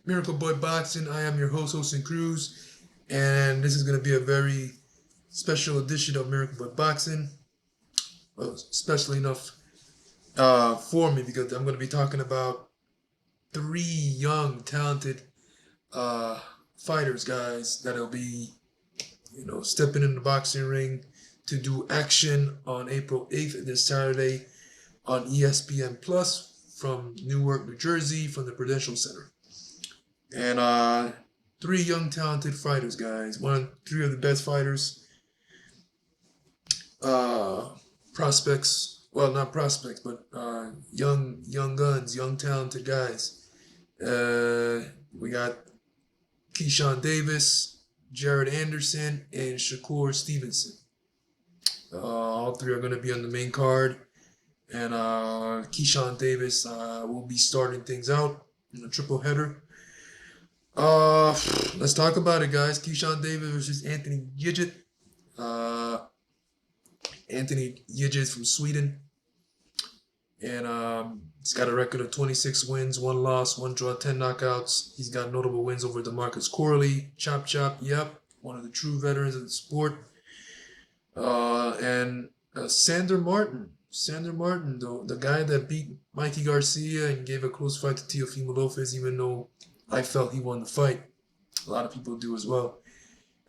Miracle Boy Boxing. I am your host, Austin Cruz, and this is going to be a very special edition of Miracle Boy Boxing. Well, special enough for me because I'm going to be talking about three young, talented uh, fighters, guys, that'll be, stepping in the boxing ring to do action on April 8th, this Saturday, on ESPN Plus from Newark, New Jersey, from the Prudential Center. And three young, talented fighters, guys. Three of the best fighters, uh, prospects. Well, not prospects, but young guns, young, talented guys. We got Keyshawn Davis, Jared Anderson, and Shakur Stevenson. All three are going to be on the main card. And Keyshawn Davis will be starting things out in a triple header. Let's talk about it, guys. Keyshawn Davis versus Anthony Yigit. Anthony Yigit is from Sweden, and he's got a record of 26 wins, 1 loss, 1 draw, 10 knockouts. He's got notable wins over DeMarcus Corley, Chop Chop, yep, one of the true veterans of the sport. And Sander Martin, the guy that beat Mikey Garcia and gave a close fight to Teofimo Lopez, even though I felt he won the fight. A lot of people do as well.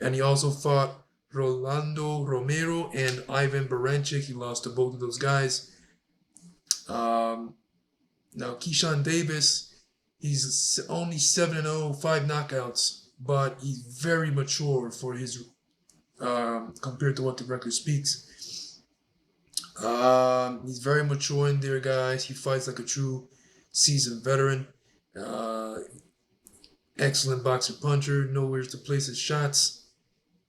And he also fought Rolando Romero and Ivan Baranchyk. He lost to both of those guys. Now, Keyshawn Davis, he's only 7-0, 5 knockouts, but he's very mature for his, compared to what the record speaks. He's very mature in there, guys. He fights like a true seasoned veteran. Excellent boxer puncher, knows to place his shots,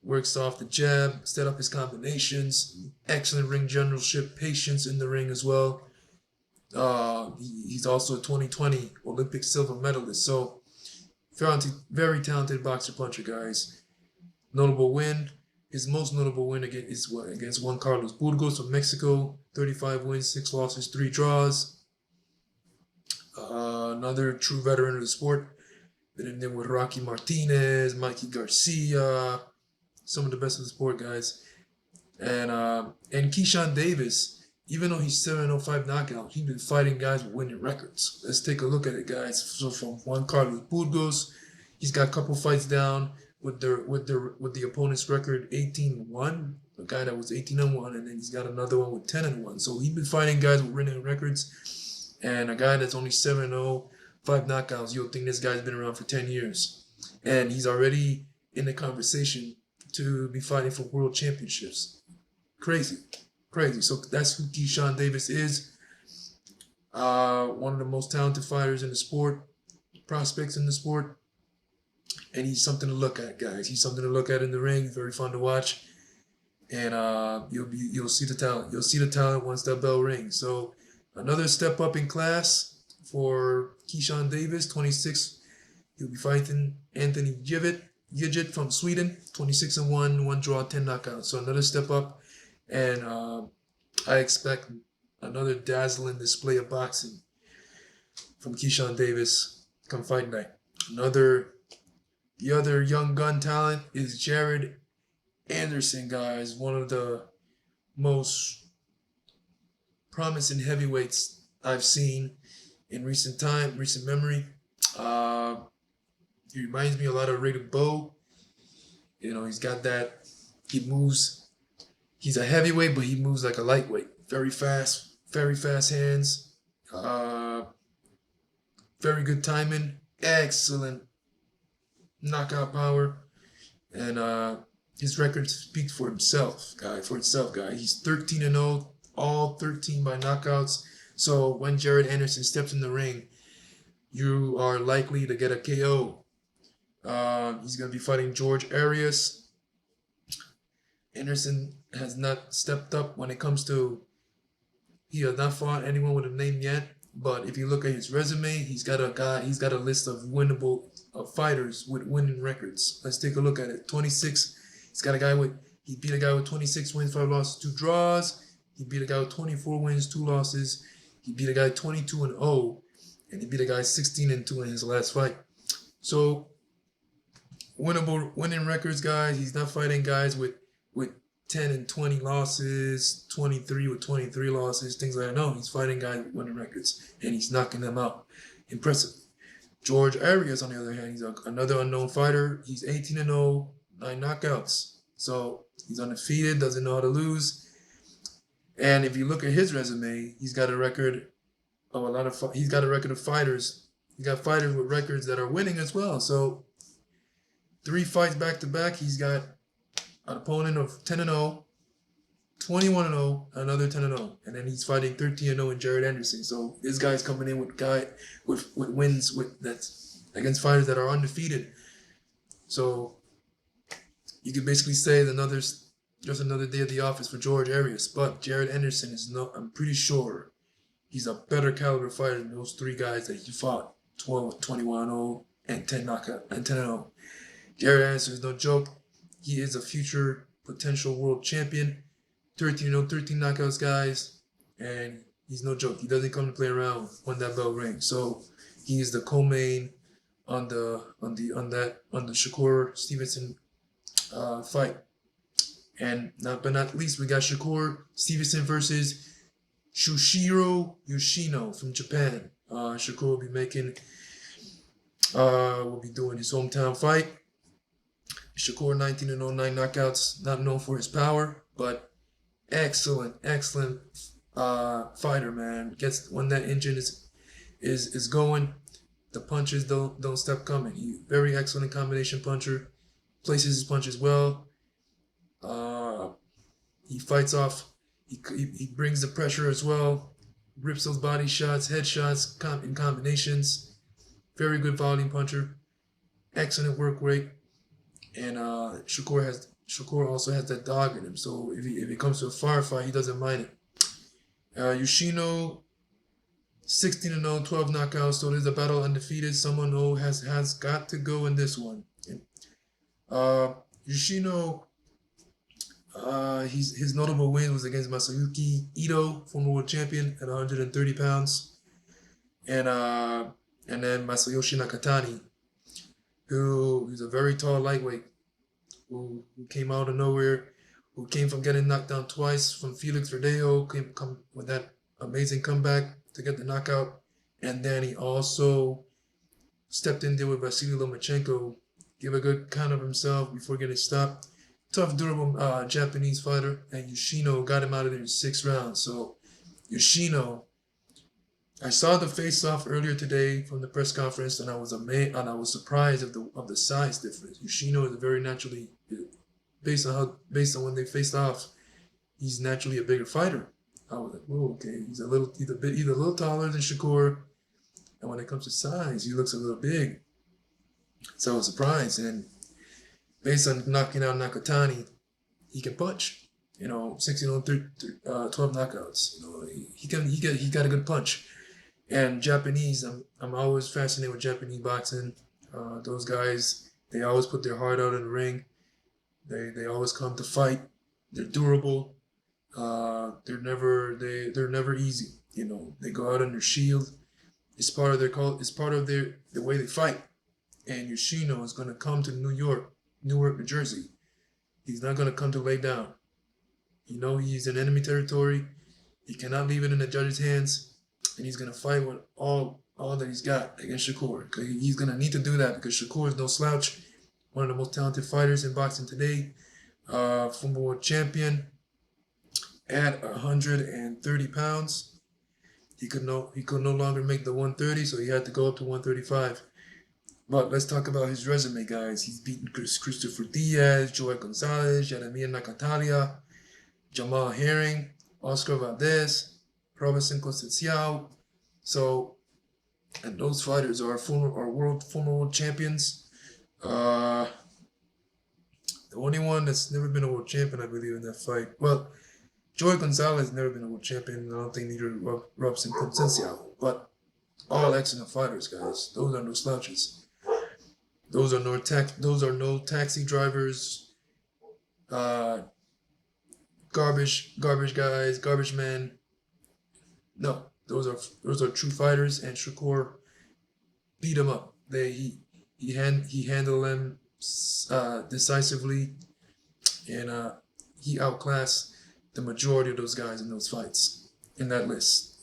works off the jab, set up his combinations, excellent ring generalship, patience in the ring as well. He's also a 2020 Olympic silver medalist, so very talented boxer puncher, guys. Notable win, his most notable win against Juan Carlos Burgos from Mexico, 35 wins, 6 losses, 3 draws. Another true veteran of the sport. Been in there with Rocky Martinez, Mikey Garcia, some of the best of the sport, guys. And Keyshawn Davis, even though he's 705 knockout, he's been fighting guys with winning records. Let's take a look at it, guys. So from Juan Carlos Burgos, he's got a couple fights down with the opponent's record 18-1, a guy that was 18-1, and then he's got another one with 10-1. So he's been fighting guys with winning records, and a guy that's only 7-0. 5 knockouts, you'll think this guy's been around for 10 years. And he's already in the conversation to be fighting for world championships. Crazy. So that's who Keyshawn Davis is. One of the most talented fighters in the sport, prospects in the sport. And he's something to look at, guys. He's something to look at in the ring. Very fun to watch. And you'll see the talent. You'll see the talent once that bell rings. So another step up in class for Keyshawn Davis, 26. He'll be fighting Anthony Yigit from Sweden, 26-1, 1 draw, 10 knockouts. So another step up, and I expect another dazzling display of boxing from Keyshawn Davis come fight night. The other young gun talent is Jared Anderson, guys, one of the most promising heavyweights I've seen in recent memory. He reminds me a lot of Rated Bow. He's got that. He moves. He's a heavyweight, but he moves like a lightweight. Very fast hands. Very good timing. Excellent knockout power, and his record speaks for himself, guy. He's 13-0, all 13 by knockouts. So when Jared Anderson steps in the ring, you are likely to get a KO. He's going to be fighting George Arias. Anderson has not stepped up when it comes to, he has not fought anyone with a name yet. But if you look at his resume, he's got a list of winnable fighters with winning records. Let's take a look at it. 26. He beat a guy with 26 wins, 5 losses, 2 draws. He beat a guy with 24 wins, 2 losses. He beat a guy 22-0, and he beat a guy 16-2 in his last fight. So winning records, guys. He's not fighting guys with 10 and 20 losses, 23 with 23 losses, things like that. No, he's fighting guys with winning records, and he's knocking them out. Impressive. George Arias, on the other hand, he's another unknown fighter. He's 18-0, 9 knockouts. So he's undefeated, doesn't know how to lose. And if you look at his resume, he's got a record of he's got a record of fighters. He's got fighters with records that are winning as well. So 3 fights back to back. He's got an opponent of 10-0, 21-0, another 10-0, and then he's fighting 13-0 in Jared Anderson. So this guy's coming in with wins that's against fighters that are undefeated. So you could basically say just another day at the office for George Arias. But Jared Anderson is not. I'm pretty sure he's a better caliber fighter than those 3 guys that he fought: 12, 21-0, and 10 knockout and 10-0. Jared Anderson is no joke. He is a future potential world champion. 13-0, 13 knockouts, guys, and he's no joke. He doesn't come to play around when that bell rings. So he is the co-main on the Shakur Stevenson fight. And not least, we got Shakur Stevenson versus Shushiro Yoshino from Japan. Shakur will be doing his hometown fight. Shakur 19-0, 9 knockouts, not known for his power, but excellent fighter, man. Gets when that engine is going, the punches don't stop coming. He's very excellent combination puncher, places his punches well. He fights off. He brings the pressure as well. Rips those body shots, head shots in combinations. Very good volume puncher. Excellent work rate. And Shakur also has that dog in him. So if it comes to a firefight, he doesn't mind it. Yoshino, 16-0, 12 knockouts. So there's a battle undefeated. Someone who has got to go in this one. Yoshino, his notable win was against Masayuki Ito, former world champion at 130 pounds, and then Masayoshi Nakatani, who's a very tall lightweight, who came out of nowhere, who came from getting knocked down twice from Felix Verdejo, come with that amazing comeback to get the knockout, and then he also stepped in there with Vasily Lomachenko, give a good count of himself before getting stopped. Tough, durable Japanese fighter, and Yoshino got him out of there in 6 rounds. So Yoshino, I saw the face-off earlier today from the press conference, and I was amazed and I was surprised of the size difference. Yoshino is a very naturally, based on when they faced off, he's naturally a bigger fighter. I was like, whoa, okay, he's a little taller than Shakur, and when it comes to size, he looks a little big. So I was surprised, and based on knocking out Nakatani, he can punch. 16-0, 12 knockouts. He got a good punch. And Japanese, I'm always fascinated with Japanese boxing. Those guys, they always put their heart out in the ring. They always come to fight. They're durable. They're never easy. They go out on their shield. It's part of the way they fight. And Yoshino is going to come to Newark, New Jersey. He's not going to come to lay down. He's in enemy territory. He cannot leave it in the judge's hands, and he's going to fight with all that he's got against Shakur. He's going to need to do that because Shakur is no slouch. One of the most talented fighters in boxing today. Former world champion at 130 pounds. He could no longer make the 130, so he had to go up to 135. But let's talk about his resume, guys. He's beaten Christopher Diaz, Joey Gonzalez, Jeremiah Nakatalia, Jamal Herring, Oscar Valdez, Robinson Conceicao. So, and those fighters are former world champions. The only one that's never been a world champion, I believe, in that fight. Well, Joey Gonzalez has never been a world champion. I don't think neither Robinson Conceicao. But all excellent fighters, guys. Those are no slouches. Those are no taxi drivers, garbage guys, garbage men. No, those are true fighters, and Shakur beat him up. He He handled them decisively, and he outclassed the majority of those guys in those fights in that list.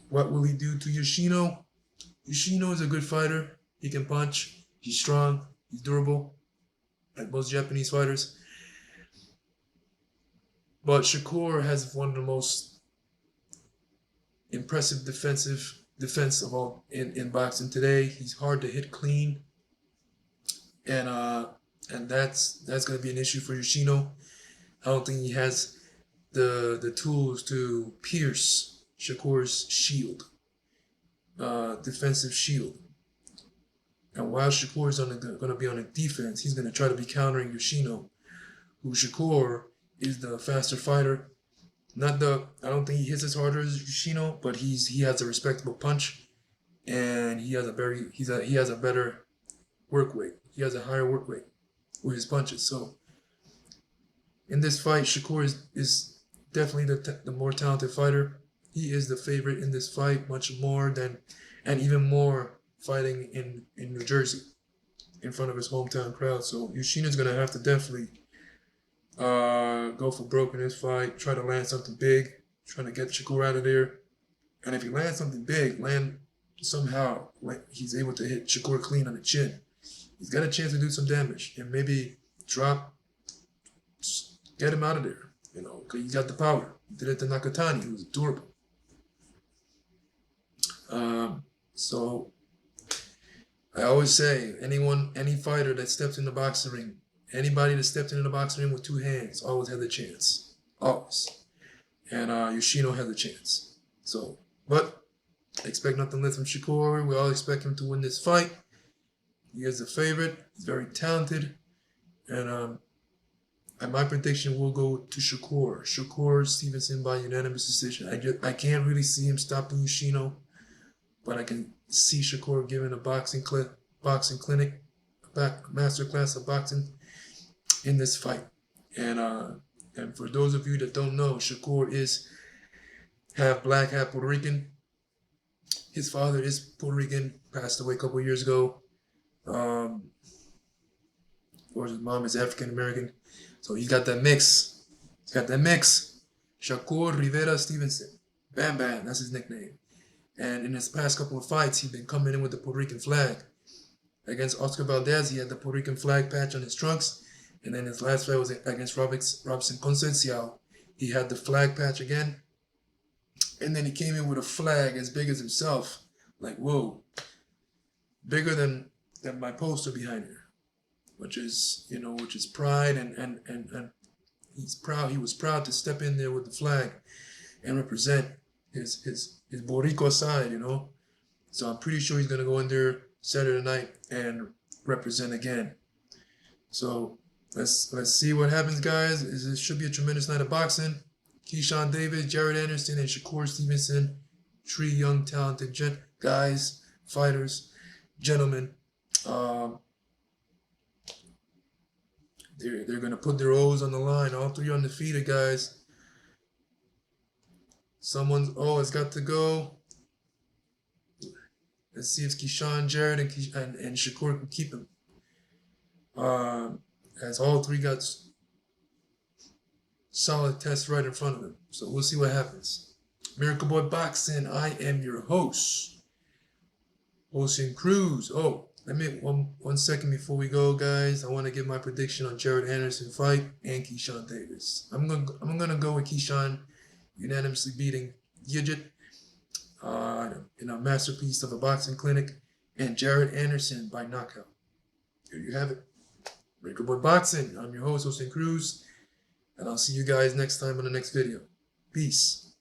What will he do to Yoshino? Yoshino is a good fighter. He can punch. He's strong. He's durable, like most Japanese fighters. But Shakur has one of the most impressive defense of all in boxing today. He's hard to hit clean, and that's going to be an issue for Yoshino. I don't think he has the tools to pierce Shakur's shield, defensive shield. And while Shakur is going to be on a defense, he's going to try to be countering Yoshino, who Shakur is the faster fighter. I don't think he hits as hard as Yoshino, but he has a respectable punch, and he has a better work weight. He has a higher work weight with his punches. So in this fight, Shakur is definitely the more talented fighter. He is the favorite in this fight, much more than, and even more fighting in New Jersey in front of his hometown crowd. So Yoshino's going to have to definitely go for broke in this fight, try to land something big, trying to get Shakur out of there. And if he lands something big, somehow he's able to hit Shakur clean on the chin, he's got a chance to do some damage and maybe get him out of there, because he's got the power. He did it to Nakatani, who was durable. So I always say, any fighter that steps in the boxing ring, anybody that stepped into the boxing ring with two hands always had a chance. Always. And Yoshino has a chance. So, but expect nothing less from Shakur. We all expect him to win this fight. He is the favorite. He's very talented. And my prediction will go to Shakur. Shakur Stevenson by unanimous decision. I can't really see him stopping Yoshino, but I can see Shakur giving a boxing clinic, master class of boxing in this fight. And for those of you that don't know, Shakur is half black, half Puerto Rican. His father is Puerto Rican, passed away a couple of years ago. Or his mom is African American. So he's got that mix. Shakur Rivera Stevenson. Bam Bam, that's his nickname. And in his past couple of fights, he's been coming in with the Puerto Rican flag. Against Oscar Valdez, he had the Puerto Rican flag patch on his trunks. And then his last fight was against Robson Conceicao. He had the flag patch again. And then he came in with a flag as big as himself. Like, whoa. Bigger than my poster behind here. Which is pride, and he's proud. He was proud to step in there with the flag and represent his Boricua side, So I'm pretty sure he's gonna go in there Saturday night and represent again. So let's see what happens, guys. It should be a tremendous night of boxing. Keyshawn Davis, Jared Anderson, and Shakur Stevenson, 3 young, talented guys, fighters, gentlemen. They're gonna put their O's on the line. All 3 undefeated, guys. Someone's O has got to go. Let's see if Keyshawn, Jared, and Shakur can keep him. As all 3 got solid tests right in front of them. So we'll see what happens. Miracle Boy Boxing, I am your host. Ocean Cruz. Oh, let me one second before we go, guys. I want to give my prediction on Jared Anderson fight and Keyshawn Davis. I'm gonna go with Keyshawn unanimously beating Gidget in a masterpiece of a boxing clinic, and Jared Anderson by knockout. Here you have it. Miracle Boy Boxing. I'm your host, Ocean Cruz, and I'll see you guys next time on the next video. Peace.